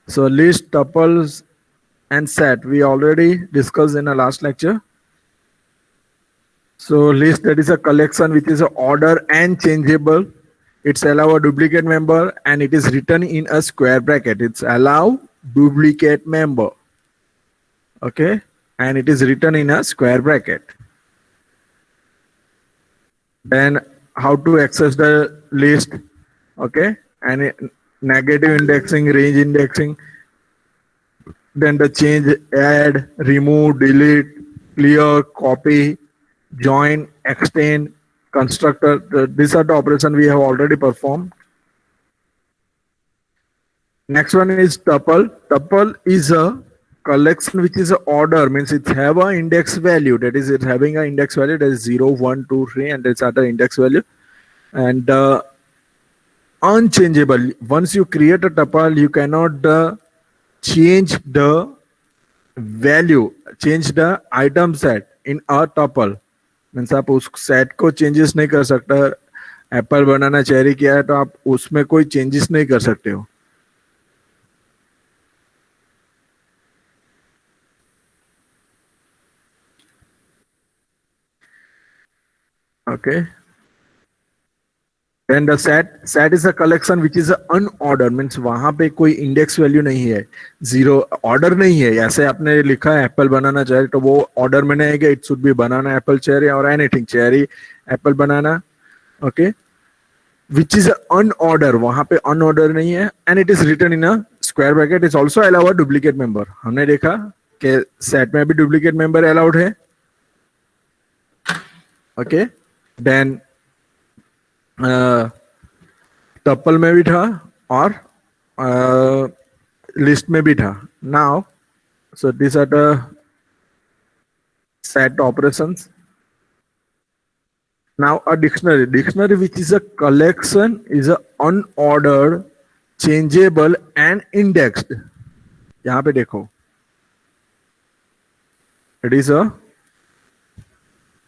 So list, tuples, and set we already discussed in the last lecture. So list, that is a collection which is a order and changeable. It's allow a duplicate member and it is written in a square bracket. It's allow duplicate member. Okay, and it is written in a square bracket. Then how to access the list? Okay, and negative indexing, range indexing, then the change, add, remove, delete, clear, copy, join, extend, constructor. These are the operations we have already performed. Next one is tuple. Tuple is a collection which is a order, means it have an index value, that is it having an index value that is 0, 1, 2, 3, and it's at an index value. And unchangeable. Once you create a tuple, you cannot change the value, change the item set in a tuple. Means आप उस set को changes नहीं कर सकता. Apple banana cherry किया है तो आप उसमें कोई चेंजेस नहीं कर सकते हो. Okay. Then the set is a collection which is unordered, means वहां पे कोई इंडेक्स वैल्यू नहीं है, जीरो ऑर्डर नहीं है. ऐसे आपने लिखा है एप्पल बनाना चेरी तो वो ऑर्डर में नहीं है. It should be banana apple cherry और anything cherry apple banana. Okay, which is unorder, वहां पे अनऑर्डर नहीं है. And it is written in a square bracket. Is also allow a duplicate member. हमने देखा कि सेट में भी डुप्लीकेट मेंबर अलाउड है. ओके, देन टपल में भी था और लिस्ट में भी था. Now so these are the set operations. Now a dictionary which is a collection is a unordered, changeable and indexed. यहाँ पे देखो, it is a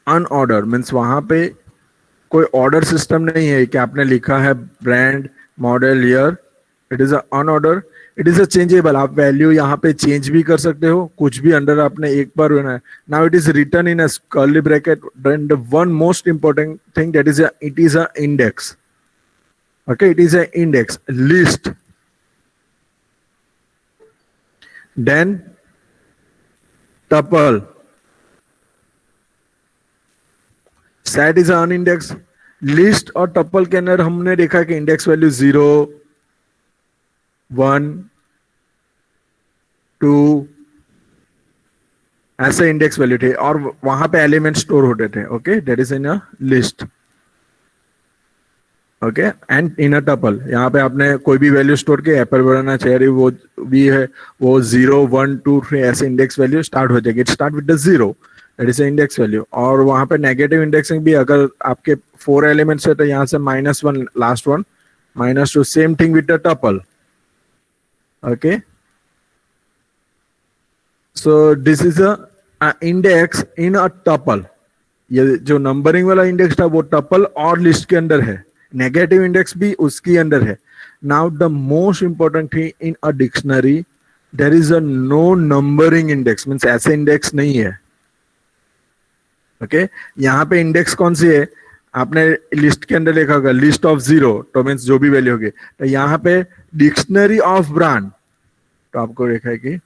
unordered, means वहां पे कोई ऑर्डर सिस्टम नहीं है कि आपने लिखा है brand, model, year. It is unordered. It is a changeable. आप वैल्यू यहाँ पे चेंज भी कर सकते हो, कुछ भी अंडर आपने एक बार होना है. Now it is written in a curly bracket. Then the one most important thing, that is it is a index. Okay, it is a index. List, then tuple, set is an index. List और tuple के अंदर हमने देखा कि index value 0, 1, 2 ऐसे index value थे और वहां पे एलिमेंट स्टोर होते थे. Okay, that is in a list. Okay, and in a tuple यहाँ पे आपने कोई भी वैल्यू स्टोर की, एप्पल बनाना चेरी वो भी है, वो 0, 1, 2, 3 ऐसे इंडेक्स वैल्यू स्टार्ट हो जाएगी. It start with the 0, that is index value. और वहां पे नेगेटिव इंडेक्सिंग भी, अगर आपके 4 एलिमेंट्स है तो यहाँ से -1 last one, -2. Same thing with the tuple. Okay, so this is a index in a tuple. ये जो नंबरिंग वाला इंडेक्स था वो टपल और लिस्ट के अंदर है. नेगेटिव इंडेक्स भी उसके अंदर है. Now the most important thing in a dictionary, there is a no numbering index, means ऐसे इंडेक्स नहीं है. ओके, यहाँ पे इंडेक्स कौन सी है, आपने लिस्ट के अंदर लिखा होगा लिस्ट ऑफ 0, तो मीन्स जो भी वैल्यू होगी. तो यहाँ पे डिक्शनरी ऑफ ब्रांड, तो आपको देखा है कि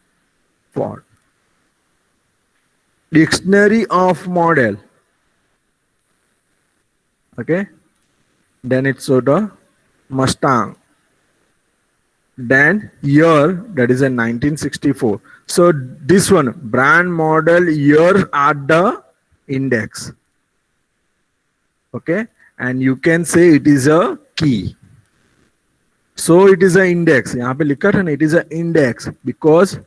for dictionary of model. Okay, then it showed a Mustang. Then year, that is a 1964. So this one, brand, model, year are the index. Okay, and you can say it is a key. So it is an index. यहाँ पे लिखा था ना, it is an index because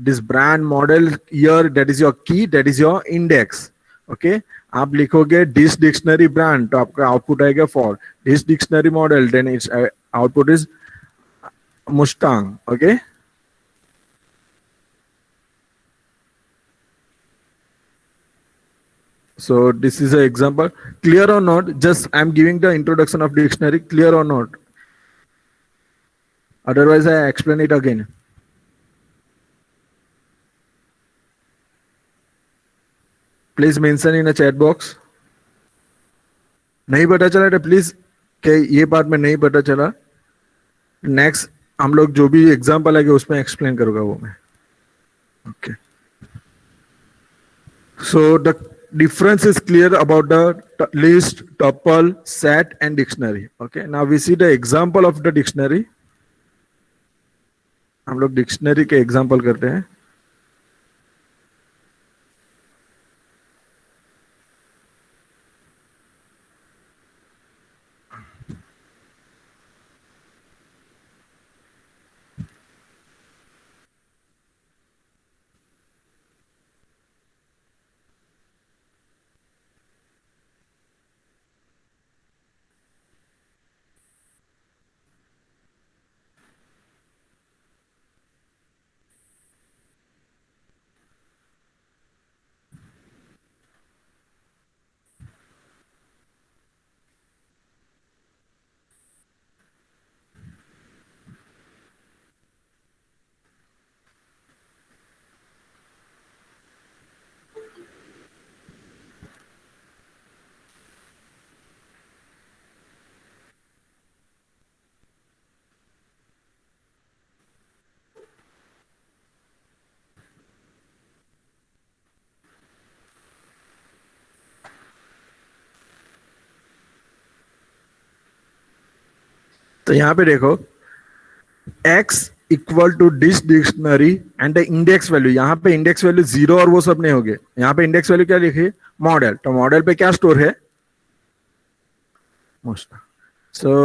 this brand, model, year, that is your key, that is your index. Okay, आप लिखोगे this dictionary brand तो आपका output आएगा for. This dictionary model, then it's output is Mustang. Okay, so this is an example. Clear or not? Just I'm giving the introduction of dictionary. Clear or not? Otherwise I explain it again. Please mention in a chat box. नहीं पता चला तो please, के ये part में नहीं पता चला, नेक्स्ट हम लोग जो भी एग्जाम्पल आएगा उसमें एक्सप्लेन करूंगा वो मैं। Okay, so the difference is clear about the list, tuple, set and dictionary. Okay, now we see the example of the dictionary. हम लोग डिक्शनरी के एग्जांपल करते हैं। तो यहां पे देखो, x equal to this dictionary and the index value. यहाँ पे इंडेक्स वैल्यू 0 और वो सब नहीं होंगे। यहाँ पे इंडेक्स वैल्यू क्या लिखी, मॉडल। तो मॉडल पे क्या स्टोर है, most. So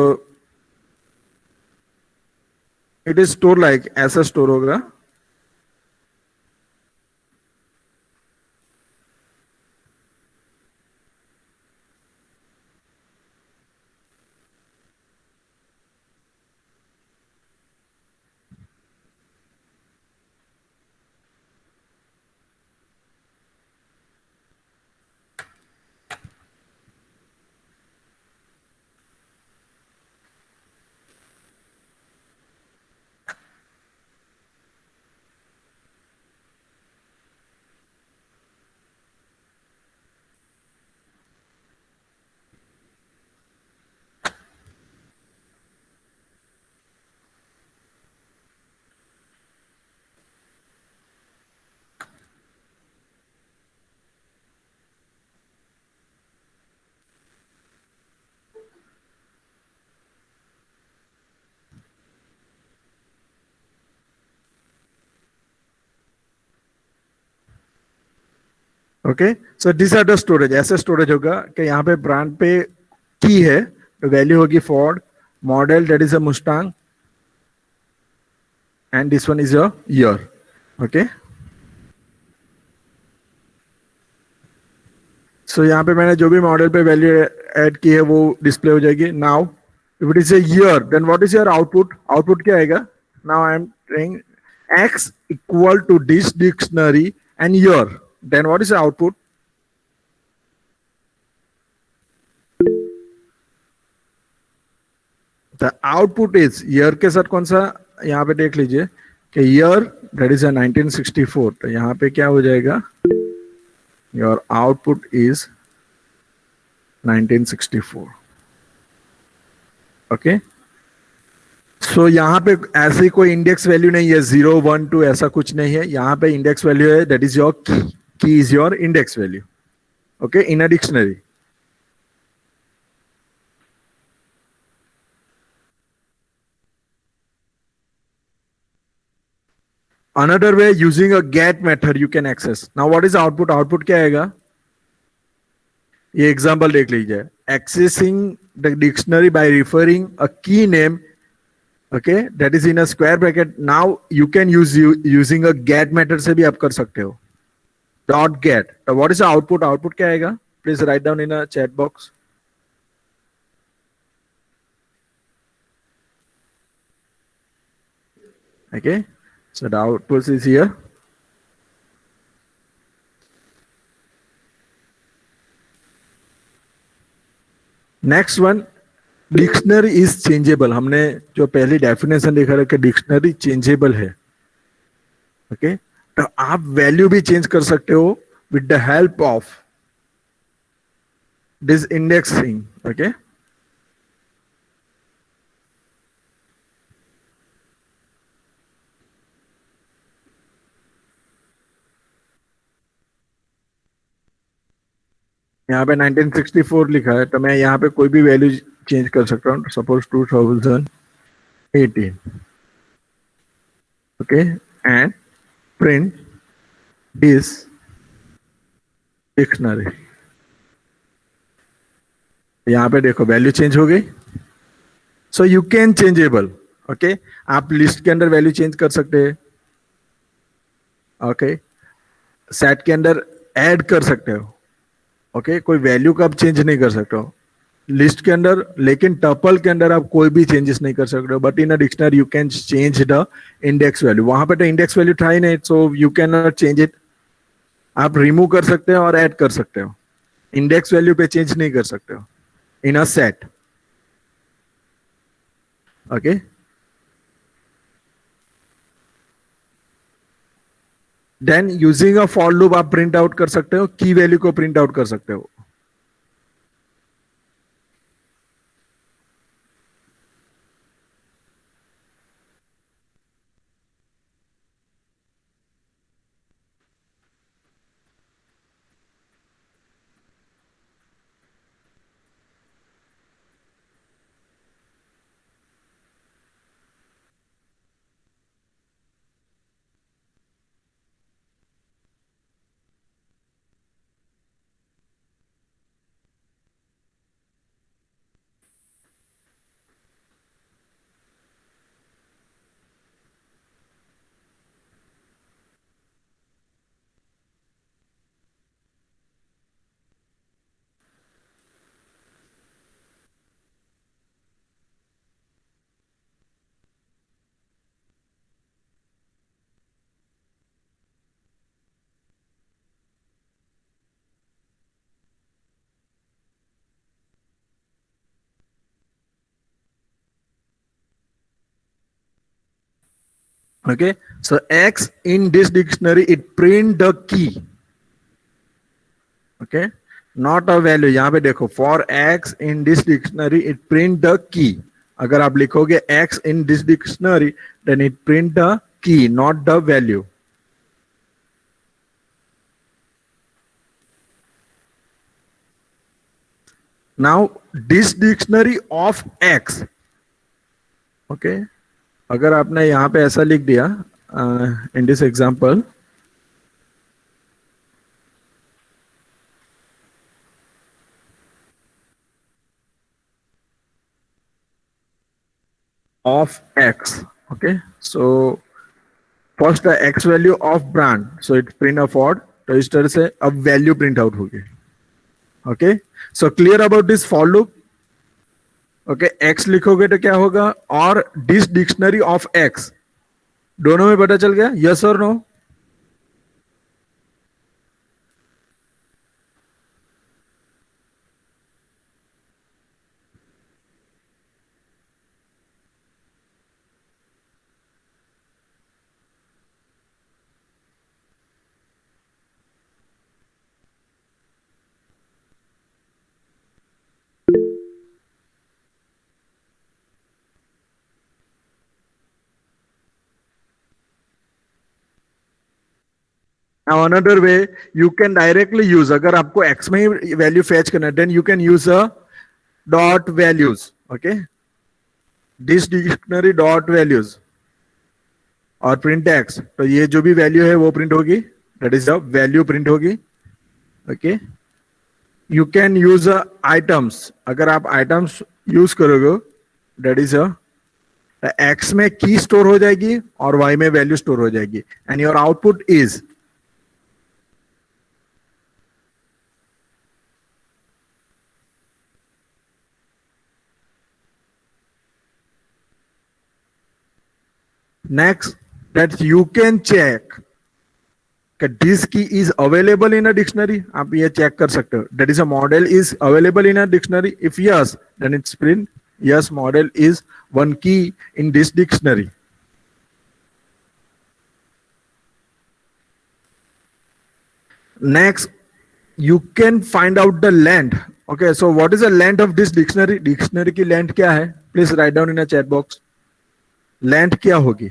it is store like ऐसा स्टोर होगा। Okay, so this are the storage. ऐसे स्टोरेज होगा कि यहाँ पे ब्रांड पे की है तो वैल्यू होगी Ford, model that is a Mustang and this one is your year. Okay, so यहाँ पे मैंने जो भी मॉडल पे वैल्यू ऐड की है वो डिस्प्ले हो जाएगी। Now if it is a year then what is your output, output क्या आएगा। Now I am saying x equal to this dictionary and year, then what is the output. The output is year के साथ कौन सा, यहाँ पे देख लीजिए कि ईयर दैट इज 1964। तो यहाँ पे क्या हो जाएगा, your output is 1964। Okay, so यहाँ पे ऐसी कोई इंडेक्स वैल्यू नहीं है, 0 1 2 ऐसा कुछ नहीं है। यहाँ पे इंडेक्स वैल्यू है दैट इज योर की, की is your index value. Okay, in a dictionary. Another way, using a get method you can access. Now what is output, output क्या आएगा, ये एग्जांपल देख लीजिए। Accessing the dictionary by referring a key name, okay, that is in a square bracket. Now you can use using a get method से भी आप कर सकते हो, dot get। तो what is the output, output क्या आएगा, please write down in a chat box. Okay, so the output is here. Next one, dictionary is changeable. हमने जो पहली डेफिनेशन देखा था कि डिक्शनरी चेंजेबल है। ओके, तो आप वैल्यू भी चेंज कर सकते हो with the help of this indexing. Okay, यहाँ पे 1964 लिखा है, तो मैं यहाँ पे कोई भी वैल्यू चेंज कर सकता हूँ, suppose 2018. Okay, and print this dictionary. यहाँ पे देखो वैल्यू चेंज हो गई. So you can changeable. Okay, आप लिस्ट के अंदर वैल्यू चेंज कर सकते हैं. ओके, सेट के अंदर ऐड कर सकते हो. ओके, कोई वैल्यू का आप चेंज नहीं कर सकते हो लिस्ट के अंदर, लेकिन टपल के अंदर आप कोई भी चेंजेस नहीं कर सकते हो. But in a dictionary you can change the index value. वहां पे तो इंडेक्स वैल्यू था ही नहीं, so you can not change it. आप रिमूव कर सकते हो और ऐड कर सकते हो. इंडेक्स वैल्यू पे चेंज नहीं कर सकते हो in a set. Okay, then using a for loop आप प्रिंट आउट कर सकते हो, की वैल्यू को प्रिंट आउट कर सकते हो. Okay, so X in this dictionary it print the key. Okay, not a value. यहाँ पे देखो for X in this dictionary it print the key. अगर आप लिखोगे X in this dictionary then it print the key, not the value. Now this dictionary of X. Okay, अगर आपने यहाँ पे ऐसा लिख दिया in this example of X. Okay, so first the X value of brand, so it print a Ford. तो इस तरह से अब वैल्यू प्रिंट आउट होगी. Okay, so clear about this for loop. Okay, x लिखोगे तो क्या होगा, और दिस डिक्शनरी ऑफ एक्स, दोनों में पता चल गया, यस और no. Now another way you can directly use, अगर आपको x में ही वैल्यू फैच करना है, then you can use a dot values. Okay, this dictionary dot values और प्रिंट एक्स, तो ये जो भी वैल्यू है वो प्रिंट होगी, that is the value print होगी. Okay, you can use items. अगर आप आइटम्स यूज करोगे दैट इज एक्स में की स्टोर हो जाएगी और वाई में वैल्यू स्टोर हो जाएगी, and your output is next. That you can check this key is available in a dictionary. आप ये चेक कर सकते हो, that is a model is available in a dictionary. If yes then it's print yes, model is one key in this dictionary. Next, you can find out the length okay, so what is the length of this dictionary? Dictionary की length क्या है? Please write down in a chat box. Length क्या होगी?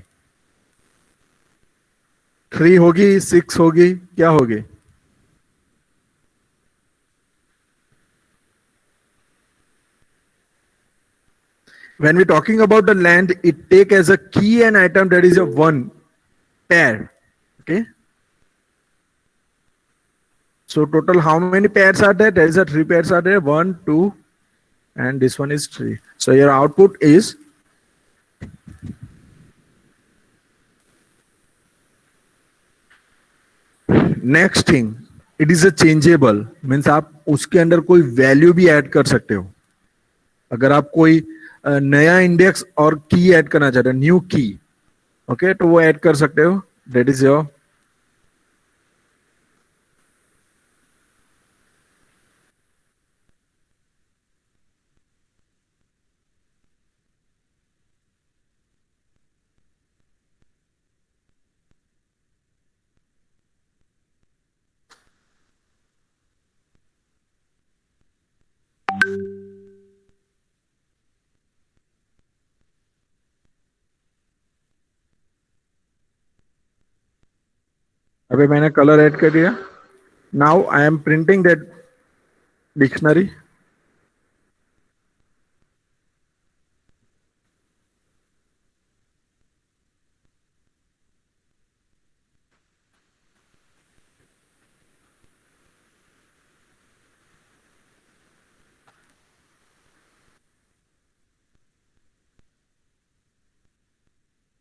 3 होगी, 6 होगी, क्या होगी? When we're talking about the length, it take as a key an item that is a one pair. Okay. So total how many pairs are there? There is a 3 pairs are there. 1, 2, and this one is 3. So your output is next thing. It is a changeable. Means आप उसके अंदर कोई value भी add कर सकते हो. अगर आप कोई नया इंडेक्स और की ऐड करना चाहते हो, न्यू की, ओके, तो वो ऐड कर सकते हो. That is your. अभी मैंने कलर ऐड कर दिया. Now I M printing that dictionary.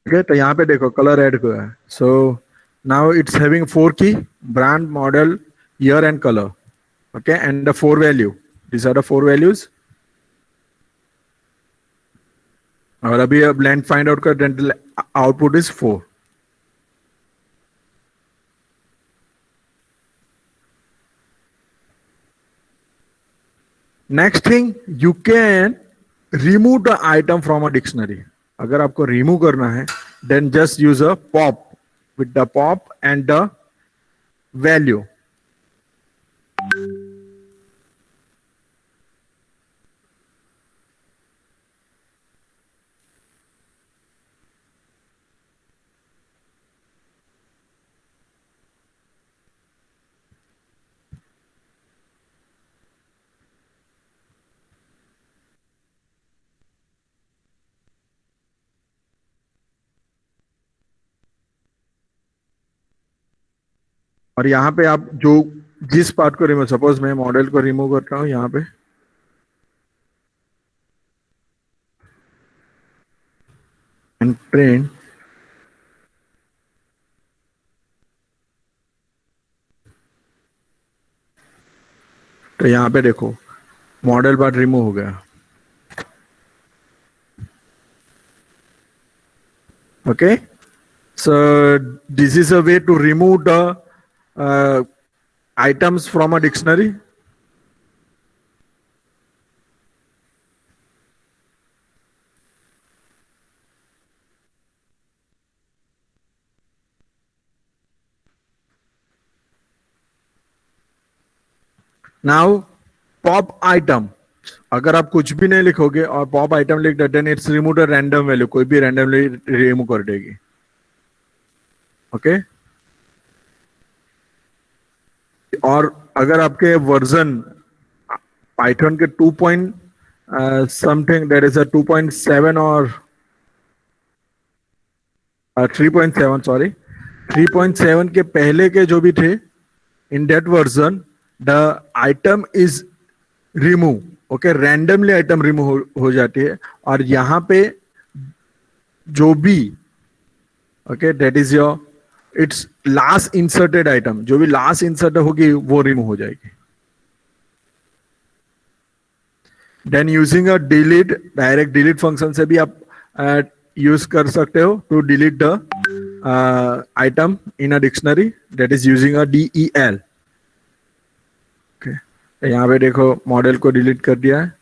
ठीक है, तो यहाँ पे देखो कलर ऐड हुआ है. So now it's having 4 key, brand, model, year and colour. Okay, and the 4 value. This are the 4 values. और अभी अब लेंथ फाइंड आउट कर, output is 4. Next thing, you can remove the item from a dictionary. अगर आपको remove करना है, then just use a pop with the pop and the value. और यहाँ पे आप जो जिस पार्ट को रिमूव, सपोज मैं मॉडल को रिमूव करता हूँ यहाँ पे, एंड प्रिंट. तो यहाँ पे देखो मॉडल पार्ट रिमूव हो गया. Okay, so this is a way to remove the items from a dictionary. Now pop item, अगर आप कुछ भी नहीं लिखोगे और पॉप आइटम लिख देते हैं, it's remove the random value, कोई भी रैंडमली रिमूव कर देगी. ओके, और अगर आपके वर्जन पाइथन के 2 पॉइंट समथिंग, दैट इज अ 2.7 और 3.7, सॉरी 3.7 के पहले के जो भी थे, in that version the item is remove. Okay, randomly item remove हो जाती है. और यहाँ पे जो भी, okay, that is your, it's last inserted item, जो भी लास्ट इंसर्ट होगी वो रिमूव हो जाएगी. Then using a delete, direct delete function से भी आप यूज कर सकते हो to delete the item in a dictionary, that is using a DEL. यहाँ पे देखो मॉडल को डिलीट कर दिया है.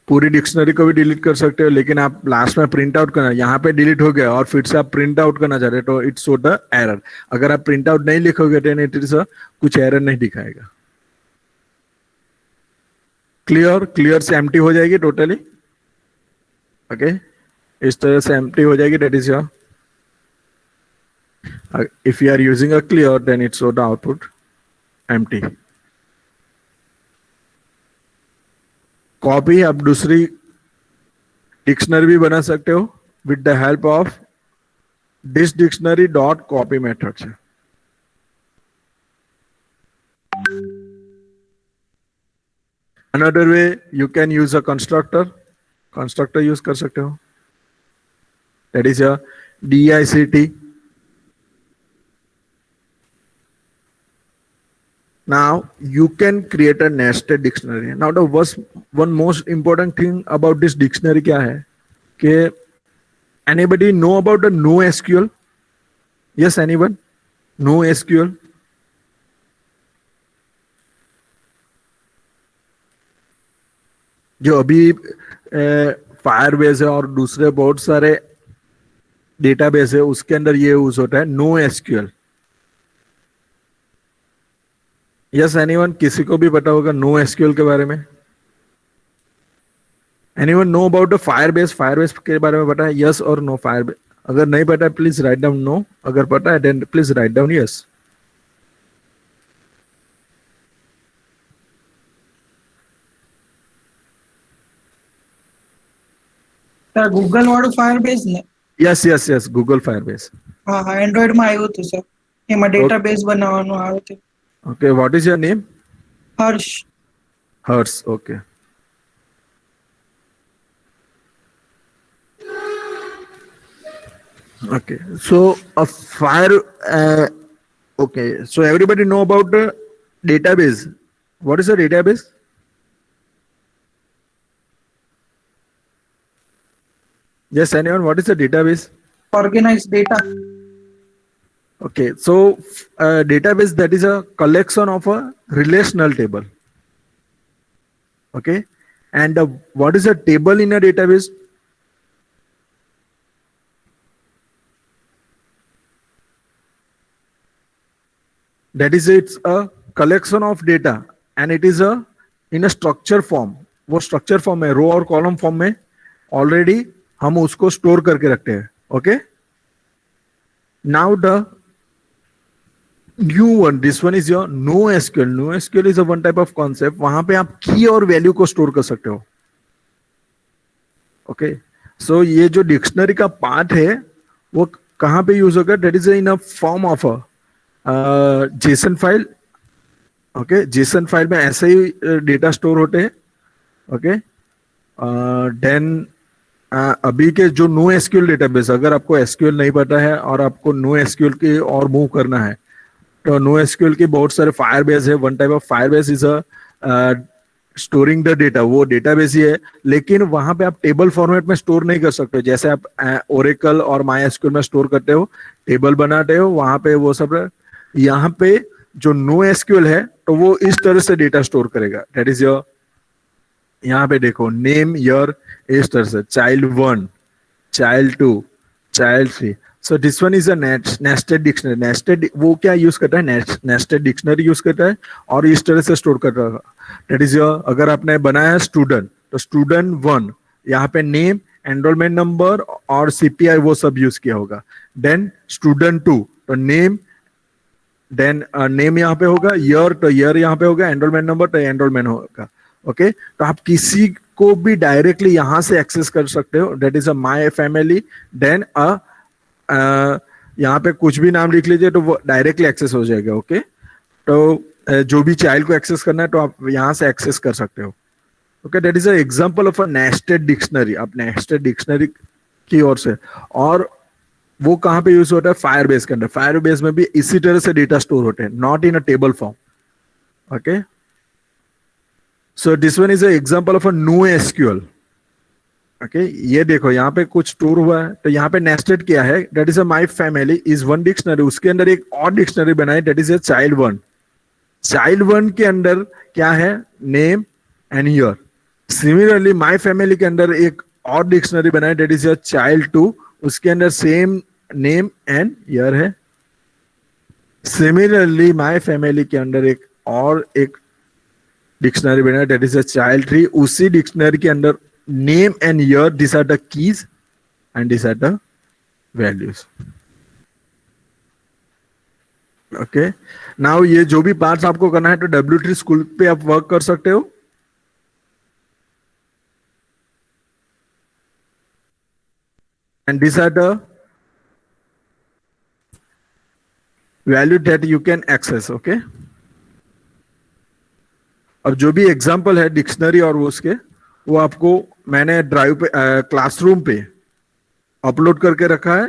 पूरी डिक्शनरी को भी डिलीट कर सकते हो, लेकिन आप लास्ट में प्रिंट आउट करना, यहाँ पे डिलीट हो गया और फिर से आप प्रिंट आउट करना चाहते हो तो इट्स शो द एरर. अगर आप प्रिंट आउट नहीं लिखोगे तो इट इज कुछ एरर नहीं दिखाएगा. क्लियर, क्लियर से एम्प्टी हो जाएगी टोटली। ओके, इस तरह से एम्प्टी हो जाएगी, that is your, if you are using a clear then it show the output empty। Copy आप दूसरी डिक्शनरी भी बना सकते हो with the help of this dictionary dot copy method से। Another way you can use a constructor, constructor use कर सकते हो, that is a DICT। Now you can create a nested dictionary. Now the one most important thing about this dictionary क्या है कि anybody know about the NoSQL? Yes, anyone? NoSQL? जो अभी Firebase है और दूसरे बहुत सारे डेटाबेस है उसके अंदर ये यूज होता है NoSQL। यस एनीवन, किसी को भी पता होगा NoSQL के बारे में? Anyone know about the Firebase? Firebase के बारे में पता है? यस और नो? फायरबेस अगर नहीं पता है प्लीज राइट डाउन नो, अगर पता है then please write down yes. Google વાળું ફાયરબેઝ ને? Yes yes yes, Google Firebase. હા હા, એન્ડ્રોઈડ માં આવ્યું હતું સર, એમાં ડેટાબેઝ બનાવવાનું આવે છે। Okay, what is your name? Harsh. Harsh, okay. Okay, so a fire okay, so everybody know about the database. What is a database? Yes, anyone, what is a database? Organised data. Okay, so database, that is a collection of a relational table. Okay, and what is a table in a database? That is, it's a collection of data and it is a in a structure form। वो structure form है, रो और column form में already हम उसको store करके रखते हैं। Okay, now the new one, this one is your NoSQL। NoSQL is a one type of concept, वहां पे आप की और वैल्यू को स्टोर कर सकते हो। ओके, सो ये जो डिक्शनरी का पार्ट है वो कहां पे यूज होगा? That is in a form of a JSON file. Okay, JSON file में ऐसे ही डेटा स्टोर होते हैं। ओके, देन अभी के जो NoSQL डेटाबेस, अगर आपको SQL नहीं पता है और आपको NoSQL की और मूव करना है तो NoSQL के बहुत सारे फायरबेस है। One type of Firebase is a storing the data, वो डेटाबेस ही है, लेकिन वहां पे आप टेबल फॉर्मेट में स्टोर नहीं कर सकते। जैसे आप ओरेकल और MySQL में स्टोर करते हो, टेबल बनाते हो, वहां पे वो सब। यहाँ पे जो NoSQL है तो वो इस तरह से डेटा स्टोर करेगा। दैट इज योर, यहाँ पे देखो नेम ईयर इस तरह से, child1, child2, child3। So this one is a nested dictionary. Nested वो क्या यूज करता है? नेस्टेड डिक्शनरी यूज करता है और इस तरह से स्टोर करता है। दैट इज योर, अगर आपने बनाया है स्टूडेंट तो student1, यहाँ पे नेम, एनरोलमेंट नंबर और CPI वो सब यूज किया होगा। देन student2 तो नेम, देन नेम यहाँ पे होगा, ईयर तो ईयर यहाँ पे होगा, एनरोलमेंट नंबर तो एनरोलमेंट होगा। ओके, तो आप किसी को भी डायरेक्टली यहां से एक्सेस कर सकते हो। That is a my family. Then यहाँ पे कुछ भी नाम लिख लीजिए तो वो डायरेक्टली एक्सेस हो जाएगा। ओके, तो जो भी चाइल्ड को एक्सेस करना है तो आप यहां से एक्सेस कर सकते हो। Okay, that is a example of a nested dictionary. आप नेस्टेड डिक्शनरी की ओर से, और वो कहां पे यूज होता है? फायरबेस के अंदर। फायरबेस में भी इसी तरह से डेटा स्टोर होते हैं, not in a table form. Okay, so this one is a example of a NoSQL। Okay, ये देखो यहाँ पे कुछ स्टोर हुआ है तो यहाँ पे नेस्टेड क्या है? That is a my family is one dictionary, उसके अंदर एक और डिक्शनरी बनाई, that is a child1। child1 के अंदर क्या है? Name and year. Similarly my family के अंदर एक और डिक्शनरी बनाई, दैट इज अ child2, उसके अंदर सेम नेम एंड ईयर है। सिमिलरली माय फैमिली के अंदर एक डिक्शनरी बना, that is a child tree. उसी डिक्शनरी के अंदर name and year, this are the keys and this are the values. Okay, now ये जो भी पार्ट्स आपको करना है तो W3 स्कूल पे आप वर्क कर सकते हो। And this are the value that you can access. Okay, अब जो भी एग्जांपल है डिक्शनरी और वो उसके, वो आपको मैंने ड्राइव पे, क्लासरूम पे अपलोड करके रखा है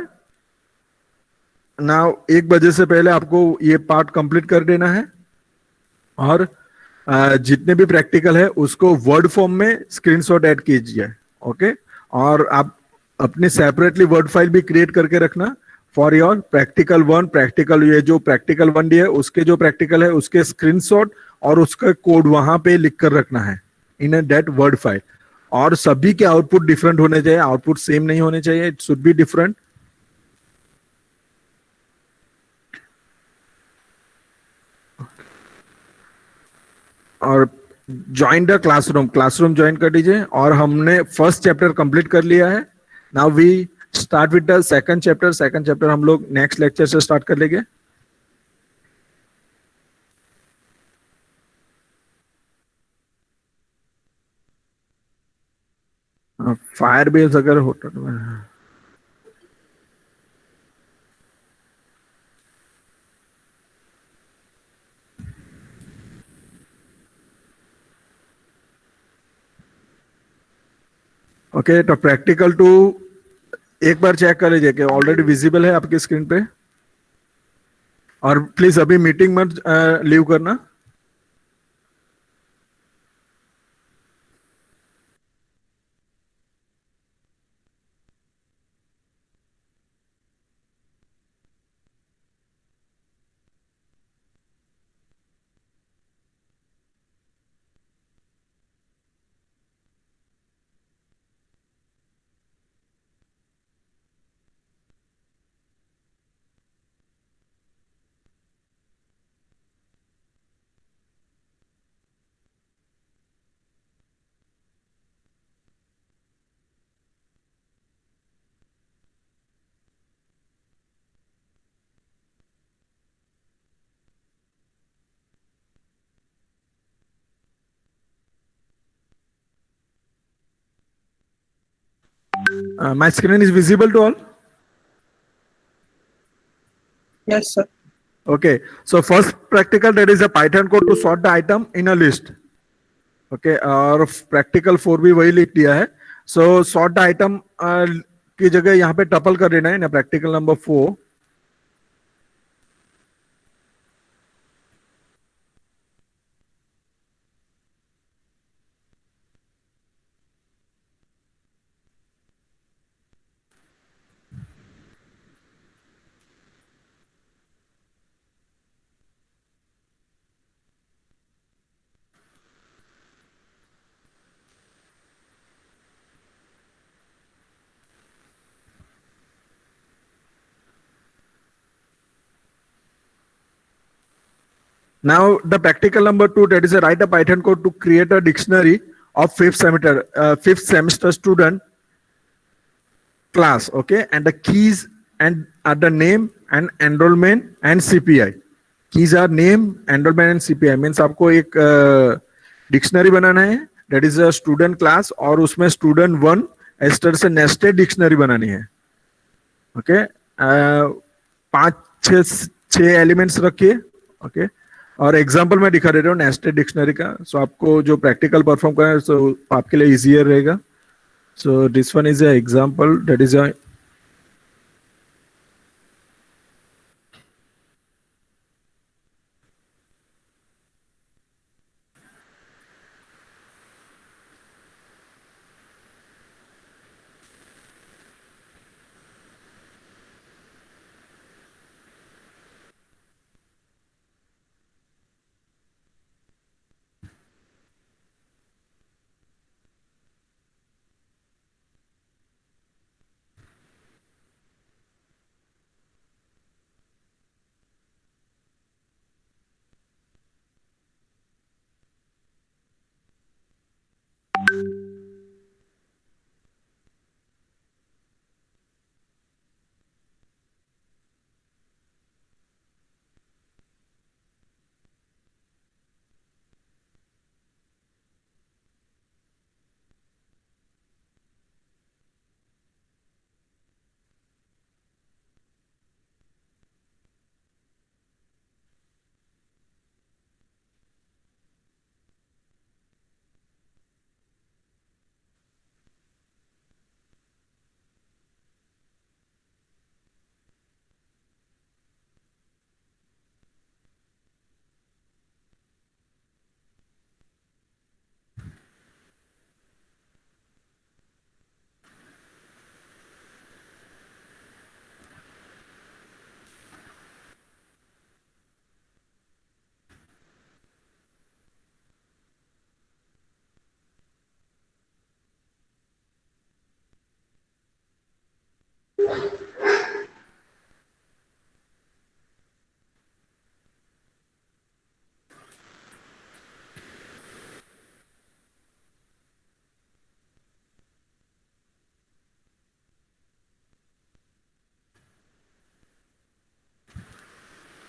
ना। 1 बजे से पहले आपको ये पार्ट कंप्लीट कर देना है, और जितने भी प्रैक्टिकल है उसको वर्ड फॉर्म में स्क्रीनशॉट ऐड कीजिए। ओके, और आप अपनी सेपरेटली वर्ड फाइल भी क्रिएट करके रखना फॉर योर प्रैक्टिकल 1। प्रैक्टिकल ये जो प्रैक्टिकल 1 डी है उसके जो प्रैक्टिकल है उसके स्क्रीनशॉट और उसका कोड वहां पे लिख कर रखना है इन दैट वर्ड फाइल। और सभी के आउटपुट डिफरेंट होने चाहिए, आउटपुट सेम नहीं होने चाहिए, इट शुड बी डिफरेंट। और join the classroom, classroom join कर दीजिए। और हमने फर्स्ट चैप्टर कंप्लीट कर लिया है। Now we start with the second chapter. Second chapter हम लोग नेक्स्ट लेक्चर से स्टार्ट कर लेंगे। फायर बेस अगर होटल में, ओके, तो प्रैक्टिकल 2 एक बार चेक कर लीजिए कि ऑलरेडी विजिबल है आपकी स्क्रीन पे। और प्लीज अभी मीटिंग मत लीव करना। My screen is visible to all? Yes, sir. Okay, so first practical, that is a Python code to sort the item in a list. Okay, और practical 4 भी वही लिख दिया है। सो सॉर्ट द आइटम की जगह यहाँ पे टपल कर देना है ना, practical number 4। Now the practical number 2, that is a write a Python code to create a dictionary of fifth semester student class. Okay, and the keys and are the name and enrollment and CPI. Keys are name, enrollment and CPI। Means आपको एक dictionary बनाना है, that is a student class, और उसमें student 1 इस तरह से nested dictionary बनानी है। ओके, 5 6 एलिमेंट्स रखिए। ओके, और एग्जांपल मैं दिखा दे रहा हूँ नेस्टेड डिक्शनरी का। सो आपको जो प्रैक्टिकल परफॉर्म करना है सो आपके लिए इजियर रहेगा। So this one is a example, that is a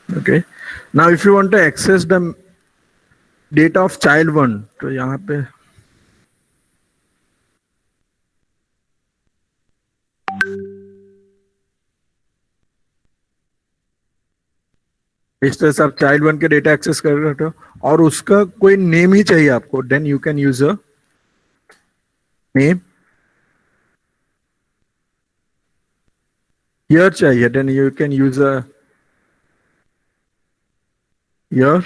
Okay. Now if you want to access the data of child 1, तो यहाँ पे इस तरह से आप चाइल्ड 1 के डेटा एक्सेस कर रहे हो और उसका कोई नेम ही चाहिए आपको, then you can use a name. Year चाहिए, then you can use a year.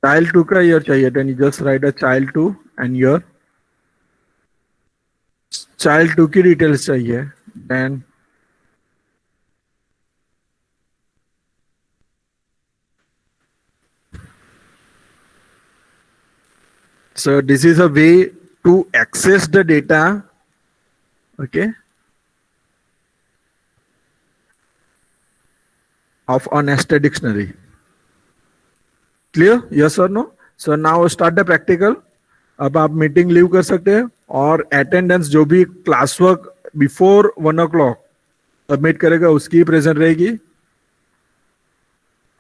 Child 2 का ईयर चाहिए, then you just write a child 2 and year. Child 2 की डिटेल्स चाहिए, then so this is a way to access the data, okay, of a nested dictionary. Clear? Yes or no? So now start the practical. अब आप meeting leave कर सकते हैं और attendance जो भी class work before 1 o'clock submit करेगा उसकी प्रेजेंट रहेगी।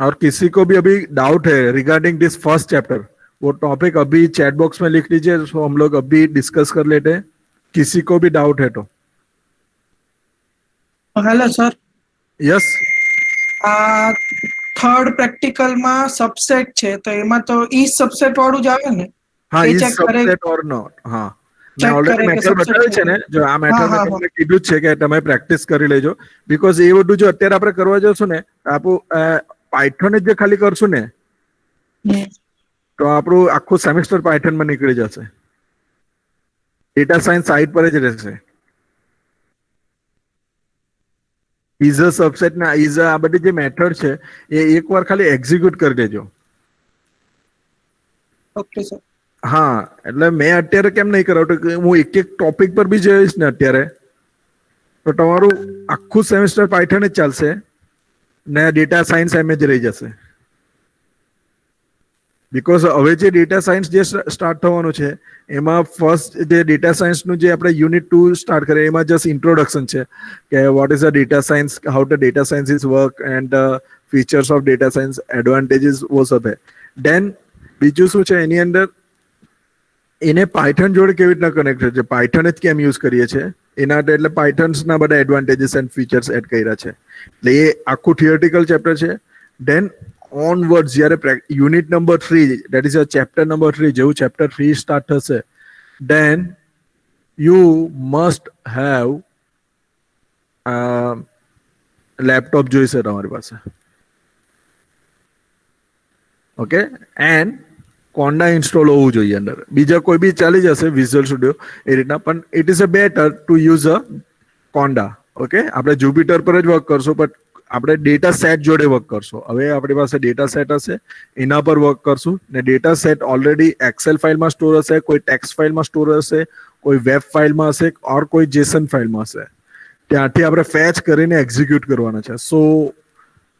और किसी को भी अभी डाउट है रिगार्डिंग दिस फर्स्ट चैप्टर, वो टॉपिक अभी चैट बॉक्स में लिख लीजिए, तो हम लोग अभी डिस्कस कर लेते हैं। किसी को भी डाउट है तो। Hello sir. यस। થર્ડ પ્રેક્ટિકલમાં સબસેટ છે તો એમાં તો ઈ સબસેટ વાળું જ આવે ને? हाँ, એ इज ચેક કરે, सबसेट और नॉट। हाँ, મેં ચેક ઓલરેડી કરે કે મેથડ સબસેટ બતાવ્યું છે ને, જો આ મેથડ મેં તમને કીધું જ છે કે તમે પ્રેક્ટિસ કરી લેજો, બીકોઝ એ બધું જો અત્યારે આપણે કરવા જશું ને આપણું પાયથન જ જે ખાલી કરશું ને તો આપણું આખું સેમેસ્ટર પાયથનમાં નીકળી જશે, ડેટા સાયન્સ સાઇડ પર જ રહેશે। ઇઝ સબસેટ ના ઇઝ આ બધી જે મેથડ છે એ એકવાર ખાલી એક્ઝિક્યુટ કરી દેજો। Okay sir. હા, એટલે મેં અત્યારે કેમ નહીં કરાવતો કે હું એક એક ટોપિક પર બી જઈશ ને અત્યારે તો તમારું આખું સેમેસ્ટર પાયથન જ ચાલશે ને ડેટા સાયન્સ એમ જ રહી જશે। બીકોઝ હવે જે ડેટા સાયન્સ જે સ્ટાર્ટ થવાનું છે એમાં ફર્સ્ટ જે ડેટા સાયન્સનું જે આપણે યુનિટ 2 સ્ટાર્ટ કરીએ એમાં જસ્ટ ઇન્ટ્રોડક્શન છે કે what is a data science, how the data science is work and features of data science, advantages વો સબ હે। દેન બીજું શું છે એની અંદર એને પાયથન જોડે કેવી રીતના કનેક્ટ છે, પાયથન જ કેમ યુઝ કરીએ છીએ એના એટલે પાયથન્સના બધા એડવાન્ટેજીસ એન્ડ ફીચર્સ એડ કર્યા છે, એટલે એ આખું થિયોરિટિકલ ચેપ્ટર છે। દેન ઓનવર્ડ્સ જ્યારે unit number 3 that is a chapter number 3 જેવું ચેપ્ટર 3 સ્ટાર્ટ થશે then you must have laptop જોઈશે તમારી પાસે, ઓકે, એન્ડ કોન્ડા ઇન્સ્ટોલ હોવું જોઈએ અંદર, બીજા કોઈ બી ચાલી જશે વિઝ્યુઅલ સ્ટુડિયો એ રીતના, પણ it is a better to use a conda. Okay, આપણે જુપિટર પર જ વર્ક કરશું બટ આપણે ડેટા સેટ જોડે વર્ક કરશું। હવે આપણી પાસે ડેટા સેટ હશે એના પર વર્ક કરશું ને ડેટા સેટ ઓલરેડી એક્સેલ ફાઇલમાં સ્ટોર હશે, કોઈ ટેક્સ્ટ ફાઇલમાં સ્ટોર હશે, કોઈ વેબ ફાઇલમાં હશે ઓર કોઈ જેસન ફાઇલમાં હશે, ત્યાંથી આપણે ફેચ કરીને એક્ઝિક્યુટ કરવાના છે। સો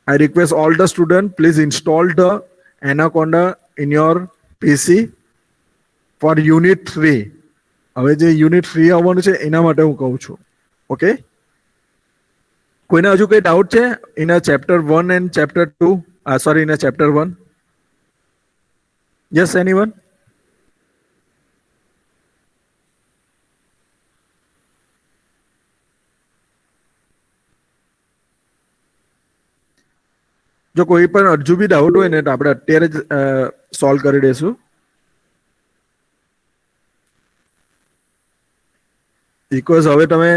I request all the students, please install the Anaconda in your PC for Unit 3. હવે જે યુનિટ 3 આવવાનું છે એના માટે હું કહું છું, ઓકે। કોઈને હજુ કઈ ડાઉટ છે in chapter 1 and chapter 2, sorry in chapter 1? Yes, anyone? જો કોઈ પણ હજુ બી ડાઉટ હોય ને તો આપણે અત્યારે જ સોલ્વ કરી દઈશું, બીકોઝ હવે તમે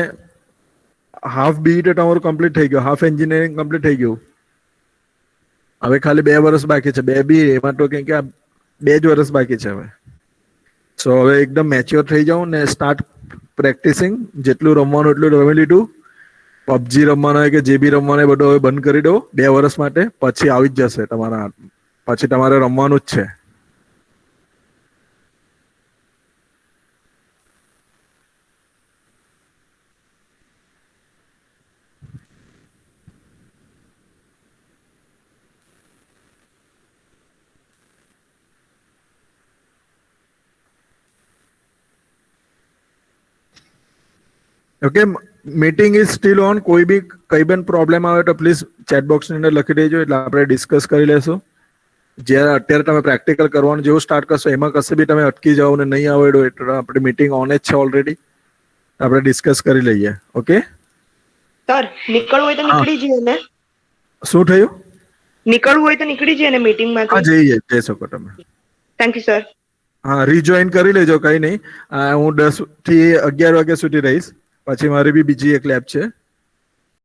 હાફ બી તો તમારું કમ્પ્લીટ થઈ ગયું, હાફ એન્જિનિયરિંગ કમ્પ્લીટ થઈ ગયું, હવે ખાલી 2 વર્ષ બાકી છે, 2 બી એમાં તો કંઈક 2 જ વર્ષ બાકી છે હવે। સો હવે એકદમ મેચ્યોર થઈ જાઉં ને સ્ટાર્ટ પ્રેક્ટિસિંગ, જેટલું રમવાનું એટલું રમી લીધું, પબજી રમવાનો હોય કે જે બી રમવાનો હોય બધું હવે બંધ કરી દો 2 વર્ષ માટે, પછી આવી જ જશે તમારા, પછી તમારે રમવાનું જ છે। Okay, meeting is still on. કોઈ બી કઈ પણ પ્રોબ્લેમ આવે તો પ્લીઝ ચેટ બોક્સ ની અંદર લખી દેજો, એટલે આપણે ડિસ્કસ કરી લેશું. જ્યારે અત્યારે તમે પ્રેક્ટિકલ કરવાનું જેવું સ્ટાર્ટ કરશો એમાં કશે બી તમે અટકી જાઓ ને નહીં આવડો એટલે આપણી મીટિંગ ઓન જ છે ઓલરેડી, આપણે ડિસ્કસ કરી લઈએ. ઓકે સર નીકળવું હોય તો નીકળી જઈએ ને? શું થયું? નીકળવું હોય તો નીકળી જઈએ ને મીટિંગમાં? હા જઈ શકો તમે. Thank you sir. હા રીજોઈન કરી લેજો, કઈ નહીં. હું 10 થી 11 વાગ્યા સુધી રહીશ, પછી મારી બી બીજી એક લેબ છે.